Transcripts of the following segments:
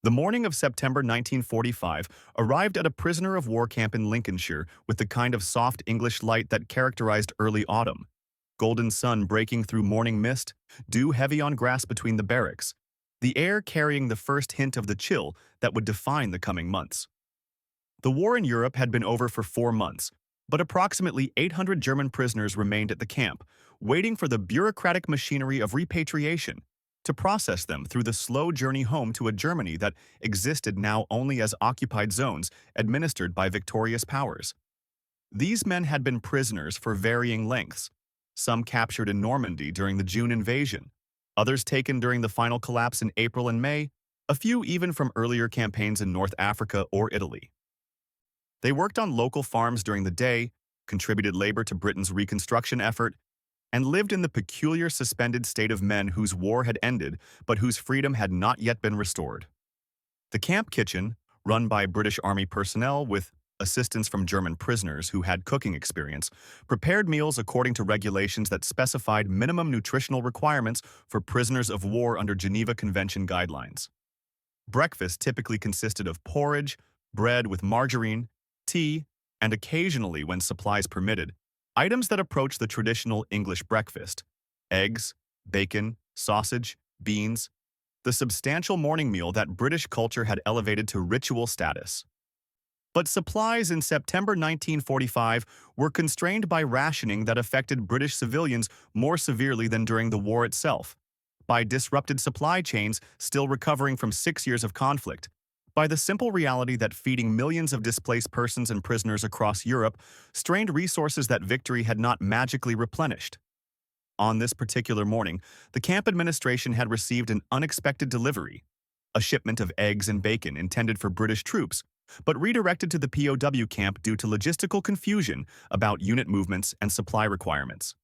The morning of September 1945 arrived at a prisoner of war camp in Lincolnshire with the kind of soft English light that characterized early autumn. Golden sun breaking through morning mist, dew heavy on grass between the barracks, the air carrying the first hint of the chill that would define the coming months. The war in Europe had been over for 4 months, but approximately 800 German prisoners remained at the camp, waiting for the bureaucratic machinery of repatriation to process them through the slow journey home to a Germany that existed now only as occupied zones administered by victorious powers. These men had been prisoners for varying lengths, some captured in Normandy during the June invasion, others taken during the final collapse in April and May, a few even from earlier campaigns in North Africa or Italy. They worked on local farms during the day, contributed labor to Britain's reconstruction effort, and lived in the peculiar suspended state of men whose war had ended but whose freedom had not yet been restored. The camp kitchen, run by British Army personnel with assistance from German prisoners who had cooking experience, prepared meals according to regulations that specified minimum nutritional requirements for prisoners of war under Geneva Convention guidelines. Breakfast typically consisted of porridge, bread with margarine, tea, and occasionally, when supplies permitted, items that approach the traditional English breakfast: eggs, bacon, sausage, beans, the substantial morning meal that British culture had elevated to ritual status. But supplies in September 1945 were constrained by rationing that affected British civilians more severely than during the war itself, by disrupted supply chains still recovering from 6 years of conflict, by the simple reality that feeding millions of displaced persons and prisoners across Europe strained resources that victory had not magically replenished. On this particular morning, the camp administration had received an unexpected delivery, a shipment of eggs and bacon intended for British troops, but redirected to the POW camp due to logistical confusion about unit movements and supply requirements.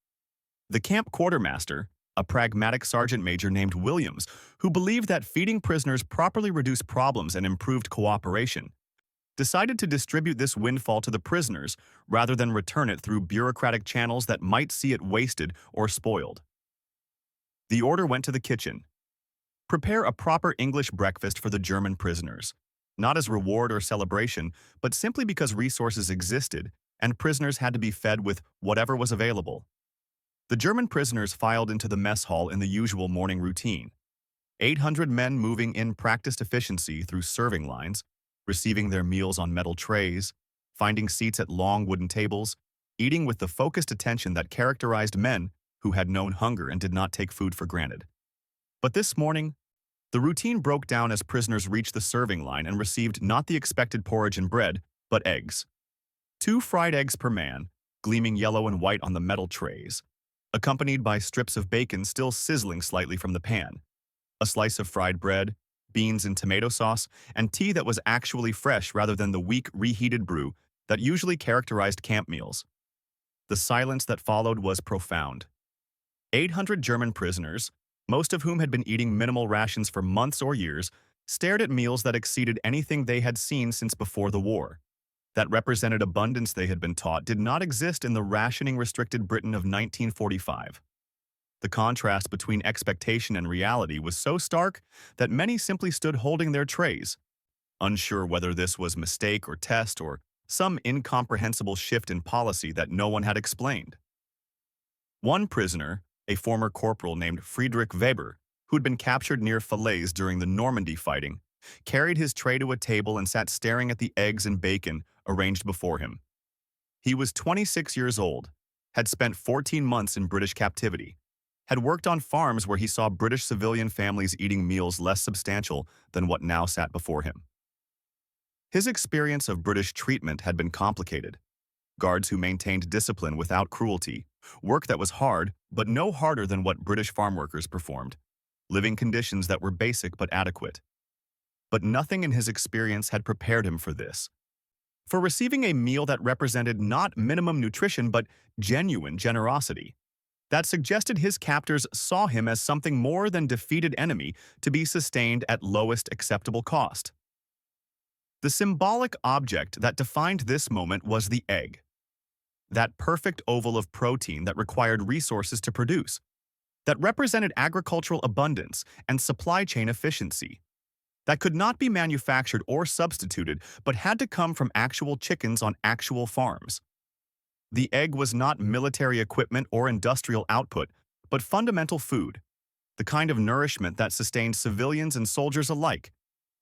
The camp quartermaster, a pragmatic sergeant major named Williams, who believed that feeding prisoners properly reduced problems and improved cooperation, decided to distribute this windfall to the prisoners rather than return it through bureaucratic channels that might see it wasted or spoiled. The order went to the kitchen. Prepare a proper English breakfast for the German prisoners, not as reward or celebration, but simply because resources existed and prisoners had to be fed with whatever was available. The German prisoners filed into the mess hall in the usual morning routine. 800 men moving in practiced efficiency through serving lines, receiving their meals on metal trays, finding seats at long wooden tables, eating with the focused attention that characterized men who had known hunger and did not take food for granted. But this morning, the routine broke down as prisoners reached the serving line and received not the expected porridge and bread, but eggs. 2 fried eggs per man, gleaming yellow and white on the metal trays, accompanied by strips of bacon still sizzling slightly from the pan, a slice of fried bread, beans and tomato sauce, and tea that was actually fresh rather than the weak, reheated brew that usually characterized camp meals. The silence that followed was profound. 800 German prisoners, most of whom had been eating minimal rations for months or years, stared at meals that exceeded anything they had seen since before the war. That represented abundance they had been taught did not exist in the rationing-restricted Britain of 1945. The contrast between expectation and reality was so stark that many simply stood holding their trays, unsure whether this was mistake or test or some incomprehensible shift in policy that no one had explained. One prisoner, a former corporal named Friedrich Weber, who had been captured near Falaise during the Normandy fighting, carried his tray to a table and sat staring at the eggs and bacon arranged before him. He was 26 years old, had spent 14 months in British captivity, had worked on farms where he saw British civilian families eating meals less substantial than what now sat before him. His experience of British treatment had been complicated. Guards who maintained discipline without cruelty, work that was hard but no harder than what British farm workers performed, living conditions that were basic but adequate. But nothing in his experience had prepared him for this. For receiving a meal that represented not minimum nutrition but genuine generosity, that suggested his captors saw him as something more than defeated enemy to be sustained at lowest acceptable cost. The symbolic object that defined this moment was the egg, that perfect oval of protein that required resources to produce, that represented agricultural abundance and supply chain efficiency. that could not be manufactured or substituted but had to come from actual chickens on actual farms. The egg was not military equipment or industrial output, but fundamental food, the kind of nourishment that sustained civilians and soldiers alike,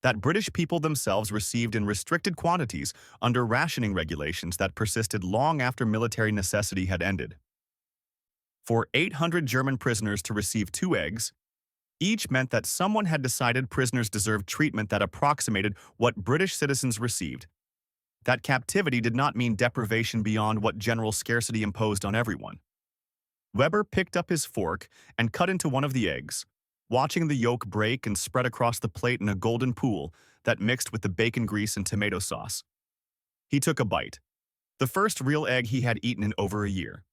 that British people themselves received in restricted quantities under rationing regulations that persisted long after military necessity had ended. For 800 German prisoners to receive 2 eggs, each meant that someone had decided prisoners deserved treatment that approximated what British citizens received. That captivity did not mean deprivation beyond what general scarcity imposed on everyone. Weber picked up his fork and cut into one of the eggs, watching the yolk break and spread across the plate in a golden pool that mixed with the bacon grease and tomato sauce. He took a bite, the first real egg he had eaten in over a year.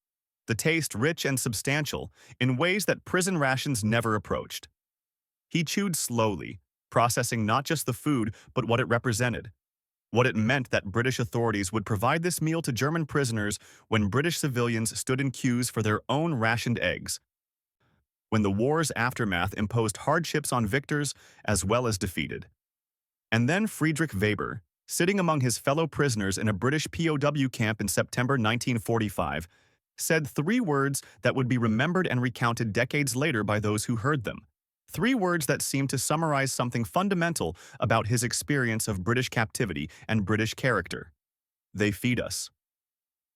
The taste rich and substantial in ways that prison rations never approached. He chewed slowly, processing not just the food but what it represented. What it meant that British authorities would provide this meal to German prisoners when British civilians stood in queues for their own rationed eggs. When the war's aftermath imposed hardships on victors as well as defeated. And then Friedrich Weber, sitting among his fellow prisoners in a British POW camp in September 1945, said 3 words that would be remembered and recounted decades later by those who heard them. 3 words that seemed to summarize something fundamental about his experience of British captivity and British character. They feed us.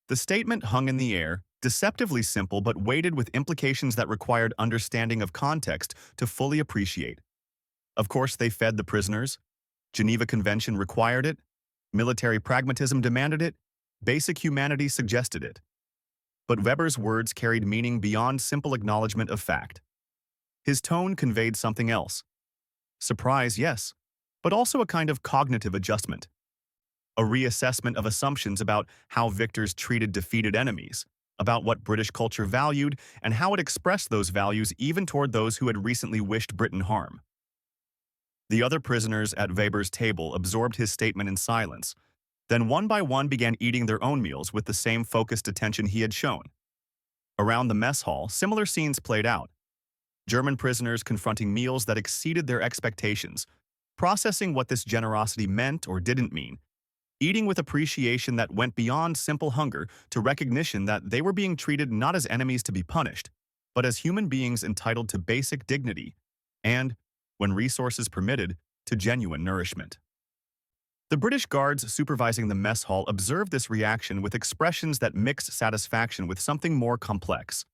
The statement hung in the air, deceptively simple but weighted with implications that required understanding of context to fully appreciate. Of course, they fed the prisoners. Geneva Convention required it. Military pragmatism demanded it. Basic humanity suggested it. But Weber's words carried meaning beyond simple acknowledgement of fact. His tone conveyed something else. Surprise, yes, but also a kind of cognitive adjustment. A reassessment of assumptions about how victors treated defeated enemies, about what British culture valued, and how it expressed those values even toward those who had recently wished Britain harm. The other prisoners at Weber's table absorbed his statement in silence, then one by one began eating their own meals with the same focused attention he had shown. Around the mess hall, similar scenes played out. German prisoners confronting meals that exceeded their expectations, processing what this generosity meant or didn't mean, eating with appreciation that went beyond simple hunger to recognition that they were being treated not as enemies to be punished, but as human beings entitled to basic dignity and, when resources permitted, to genuine nourishment. The British guards supervising the mess hall observed this reaction with expressions that mixed satisfaction with something more complex.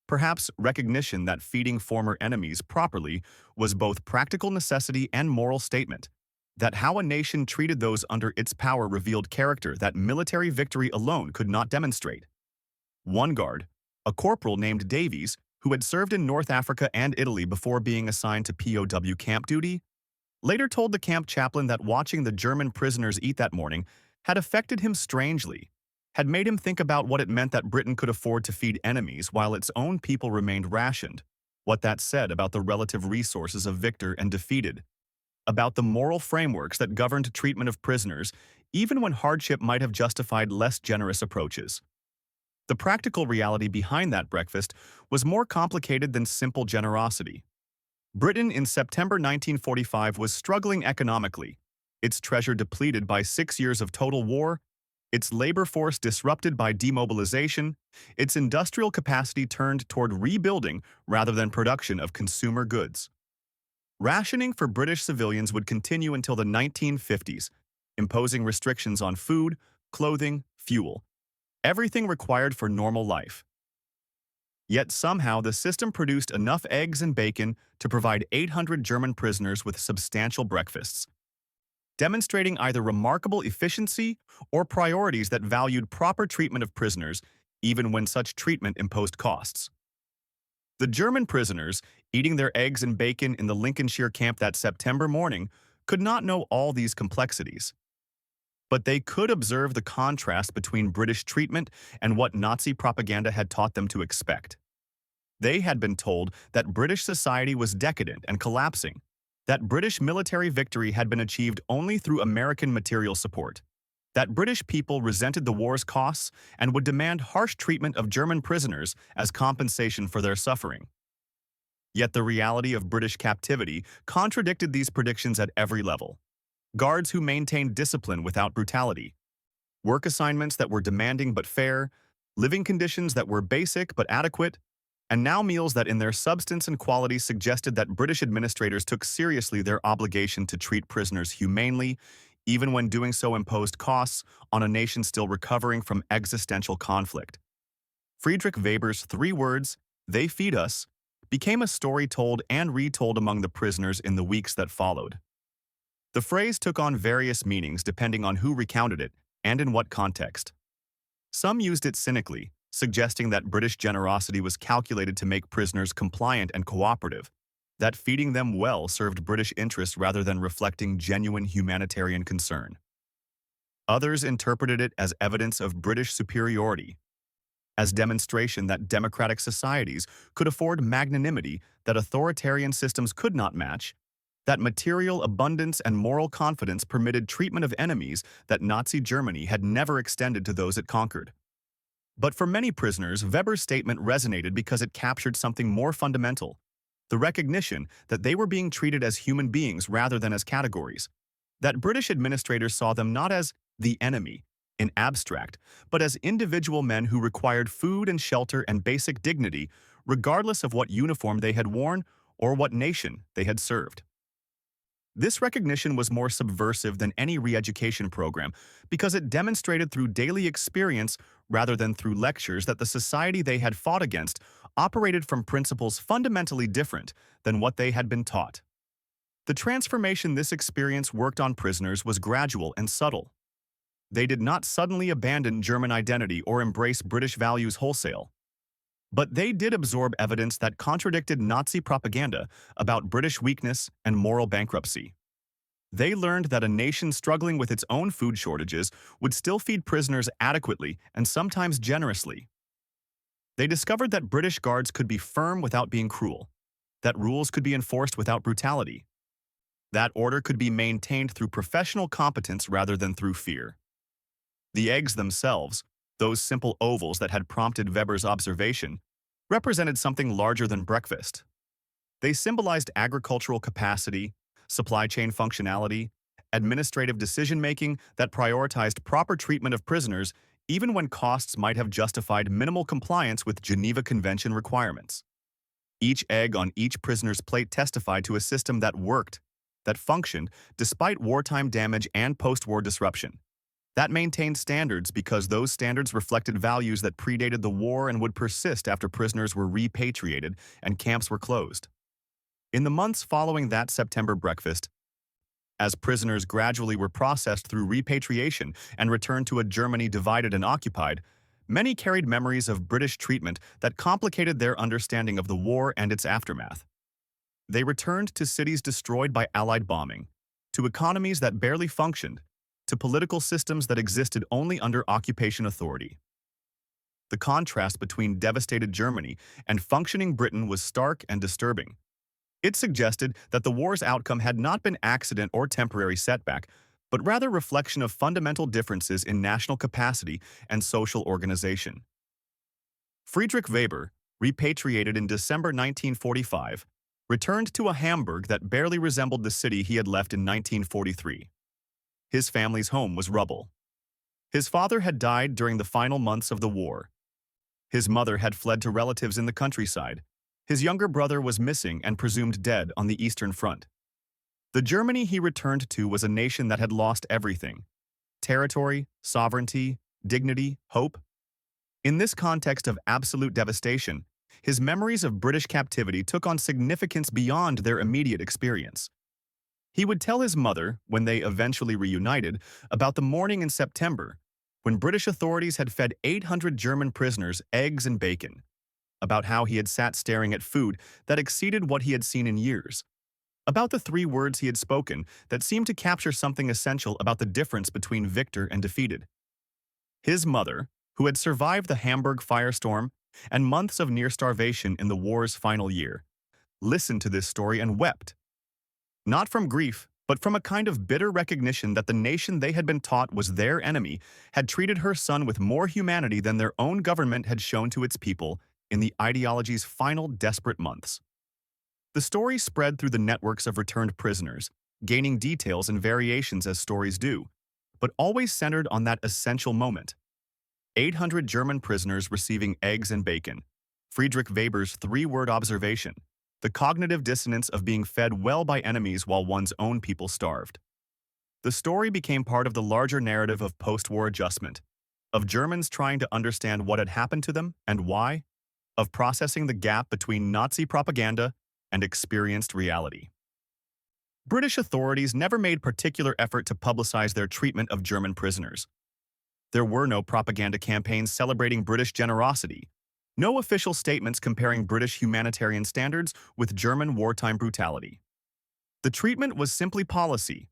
Perhaps recognition that feeding former enemies properly was both practical necessity and moral statement, that how a nation treated those under its power revealed character that military victory alone could not demonstrate. One guard, a corporal named Davies, who had served in North Africa and Italy before being assigned to POW camp duty, later told the camp chaplain that watching the German prisoners eat that morning had affected him strangely, had made him think about what it meant that Britain could afford to feed enemies while its own people remained rationed, what that said about the relative resources of victor and defeated, about the moral frameworks that governed treatment of prisoners, even when hardship might have justified less generous approaches. The practical reality behind that breakfast was more complicated than simple generosity. Britain in September 1945 was struggling economically, its treasure depleted by 6 years of total war, its labor force disrupted by demobilization, its industrial capacity turned toward rebuilding rather than production of consumer goods. Rationing for British civilians would continue until the 1950s, imposing restrictions on food, clothing, fuel, everything required for normal life. Yet somehow the system produced enough eggs and bacon to provide 800 German prisoners with substantial breakfasts, demonstrating either remarkable efficiency or priorities that valued proper treatment of prisoners, even when such treatment imposed costs. The German prisoners, eating their eggs and bacon in the Lincolnshire camp that September morning, could not know all these complexities. But they could observe the contrast between British treatment and what Nazi propaganda had taught them to expect. They had been told that British society was decadent and collapsing, that British military victory had been achieved only through American material support, that British people resented the war's costs and would demand harsh treatment of German prisoners as compensation for their suffering. Yet the reality of British captivity contradicted these predictions at every level. Guards who maintained discipline without brutality, work assignments that were demanding but fair, living conditions that were basic but adequate, and now meals that in their substance and quality suggested that British administrators took seriously their obligation to treat prisoners humanely, even when doing so imposed costs on a nation still recovering from existential conflict. Friedrich Weber's 3 words, "They feed us," became a story told and retold among the prisoners in the weeks that followed. The phrase took on various meanings depending on who recounted it and in what context. Some used it cynically, suggesting that British generosity was calculated to make prisoners compliant and cooperative, that feeding them well served British interests rather than reflecting genuine humanitarian concern. Others interpreted it as evidence of British superiority, as demonstration that democratic societies could afford magnanimity that authoritarian systems could not match, that material abundance and moral confidence permitted treatment of enemies that Nazi Germany had never extended to those it conquered. But for many prisoners, Weber's statement resonated because it captured something more fundamental, the recognition that they were being treated as human beings rather than as categories, that British administrators saw them not as the enemy, in abstract, but as individual men who required food and shelter and basic dignity, regardless of what uniform they had worn or what nation they had served. This recognition was more subversive than any re-education program because it demonstrated through daily experience rather than through lectures that the society they had fought against operated from principles fundamentally different than what they had been taught. The transformation this experience worked on prisoners was gradual and subtle. They did not suddenly abandon German identity or embrace British values wholesale. But they did absorb evidence that contradicted Nazi propaganda about British weakness and moral bankruptcy. They learned that a nation struggling with its own food shortages would still feed prisoners adequately and sometimes generously. They discovered that British guards could be firm without being cruel, that rules could be enforced without brutality, that order could be maintained through professional competence rather than through fear. The eggs themselves, those simple ovals that had prompted Weber's observation, represented something larger than breakfast. They symbolized agricultural capacity, supply chain functionality, administrative decision-making that prioritized proper treatment of prisoners even when costs might have justified minimal compliance with Geneva Convention requirements. Each egg on each prisoner's plate testified to a system that worked, that functioned despite wartime damage and post-war disruption. That maintained standards because those standards reflected values that predated the war and would persist after prisoners were repatriated and camps were closed. In the months following that September breakfast, as prisoners gradually were processed through repatriation and returned to a Germany divided and occupied, many carried memories of British treatment that complicated their understanding of the war and its aftermath. They returned to cities destroyed by Allied bombing, to economies that barely functioned, to political systems that existed only under occupation authority. The contrast between devastated Germany and functioning Britain was stark and disturbing. It suggested that the war's outcome had not been accident or temporary setback, but rather reflection of fundamental differences in national capacity and social organization. Friedrich Weber, repatriated in December 1945, returned to a Hamburg that barely resembled the city he had left in 1943. His family's home was rubble. His father had died during the final months of the war. His mother had fled to relatives in the countryside. His younger brother was missing and presumed dead on the Eastern Front. The Germany he returned to was a nation that had lost everything: territory, sovereignty, dignity, hope. In this context of absolute devastation, his memories of British captivity took on significance beyond their immediate experience. He would tell his mother, when they eventually reunited, about the morning in September, when British authorities had fed 800 German prisoners eggs and bacon, about how he had sat staring at food that exceeded what he had seen in years, about the 3 words he had spoken that seemed to capture something essential about the difference between victor and defeated. His mother, who had survived the Hamburg firestorm and months of near starvation in the war's final year, listened to this story and wept. Not from grief, but from a kind of bitter recognition that the nation they had been taught was their enemy had treated her son with more humanity than their own government had shown to its people in the ideology's final desperate months. The story spread through the networks of returned prisoners, gaining details and variations as stories do, but always centered on that essential moment. 800 German prisoners receiving eggs and bacon. Friedrich Weber's three-word observation: the cognitive dissonance of being fed well by enemies while one's own people starved. The story became part of the larger narrative of post-war adjustment, of Germans trying to understand what had happened to them and why, of processing the gap between Nazi propaganda and experienced reality. British authorities never made particular effort to publicize their treatment of German prisoners. There were no propaganda campaigns celebrating British generosity, no official statements comparing British humanitarian standards with German wartime brutality. The treatment was simply policy,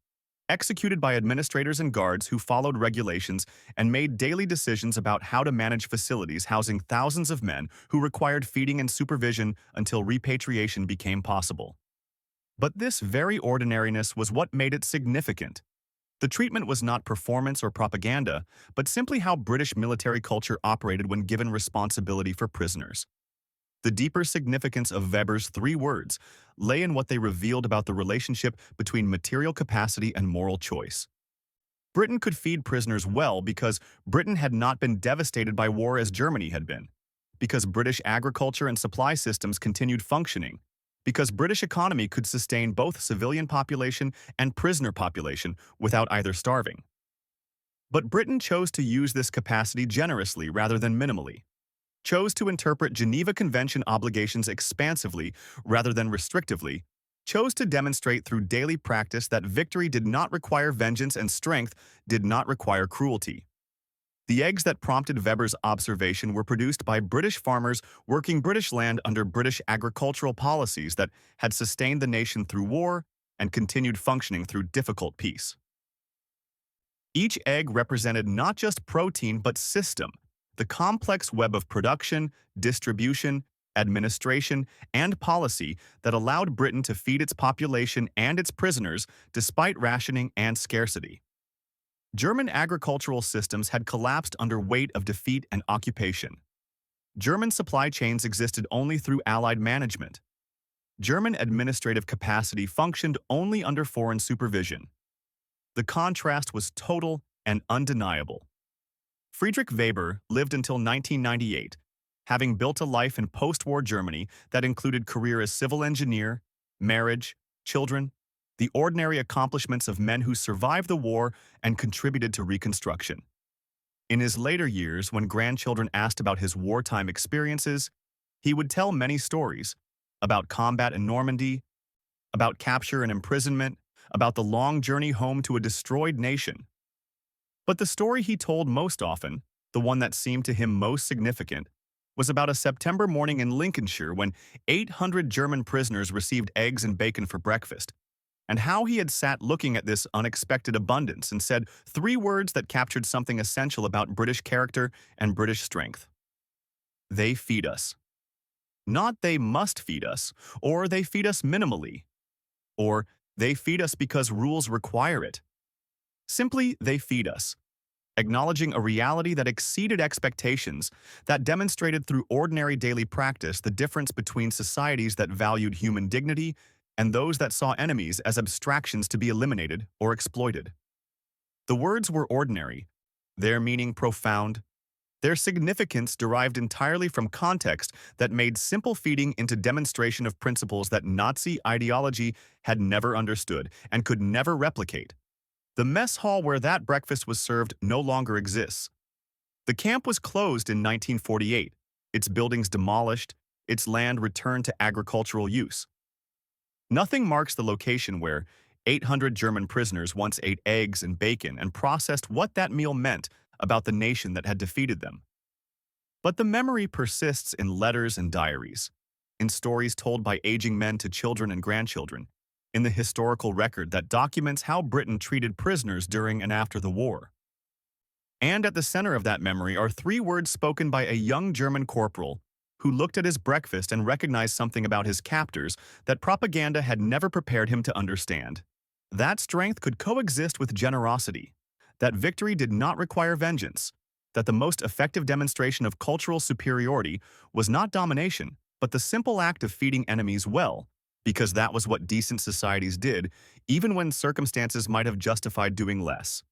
executed by administrators and guards who followed regulations and made daily decisions about how to manage facilities housing thousands of men who required feeding and supervision until repatriation became possible. But this very ordinariness was what made it significant. The treatment was not performance or propaganda, but simply how British military culture operated when given responsibility for prisoners. The deeper significance of Weber's three words lay in what they revealed about the relationship between material capacity and moral choice. Britain could feed prisoners well because Britain had not been devastated by war as Germany had been, because British agriculture and supply systems continued functioning, because British economy could sustain both civilian population and prisoner population without either starving. But Britain chose to use this capacity generously rather than minimally, chose to interpret Geneva Convention obligations expansively rather than restrictively, chose to demonstrate through daily practice that victory did not require vengeance and strength did not require cruelty. The eggs that prompted Weber's observation were produced by British farmers working British land under British agricultural policies that had sustained the nation through war and continued functioning through difficult peace. Each egg represented not just protein but system, the complex web of production, distribution, administration, and policy that allowed Britain to feed its population and its prisoners despite rationing and scarcity. German agricultural systems had collapsed under weight of defeat and occupation. German supply chains existed only through Allied management. German administrative capacity functioned only under foreign supervision. The contrast was total and undeniable. Friedrich Weber lived until 1998, having built a life in post-war Germany that included career as civil engineer, marriage, children, the ordinary accomplishments of men who survived the war and contributed to reconstruction. In his later years, when grandchildren asked about his wartime experiences, he would tell many stories about combat in Normandy, about capture and imprisonment, about the long journey home to a destroyed nation. But the story he told most often, the one that seemed to him most significant, was about a September morning in Lincolnshire when 800 German prisoners received eggs and bacon for breakfast, and how he had sat looking at this unexpected abundance and said three words that captured something essential about British character and British strength. They feed us. Not they must feed us, or they feed us minimally, or they feed us because rules require it. Simply, they feed us, acknowledging a reality that exceeded expectations, that demonstrated through ordinary daily practice the difference between societies that valued human dignity and those that saw enemies as abstractions to be eliminated or exploited. The words were ordinary, their meaning profound, their significance derived entirely from context that made simple feeding into demonstration of principles that Nazi ideology had never understood and could never replicate. The mess hall where that breakfast was served no longer exists. The camp was closed in 1948, its buildings demolished, its land returned to agricultural use. Nothing marks the location where 800 German prisoners once ate eggs and bacon and processed what that meal meant about the nation that had defeated them. But the memory persists in letters and diaries, in stories told by aging men to children and grandchildren, in the historical record that documents how Britain treated prisoners during and after the war. And at the center of that memory are three words spoken by a young German corporal who looked at his breakfast and recognized something about his captors that propaganda had never prepared him to understand. That strength could coexist with generosity, that victory did not require vengeance, that the most effective demonstration of cultural superiority was not domination, but the simple act of feeding enemies well, because that was what decent societies did, even when circumstances might have justified doing less.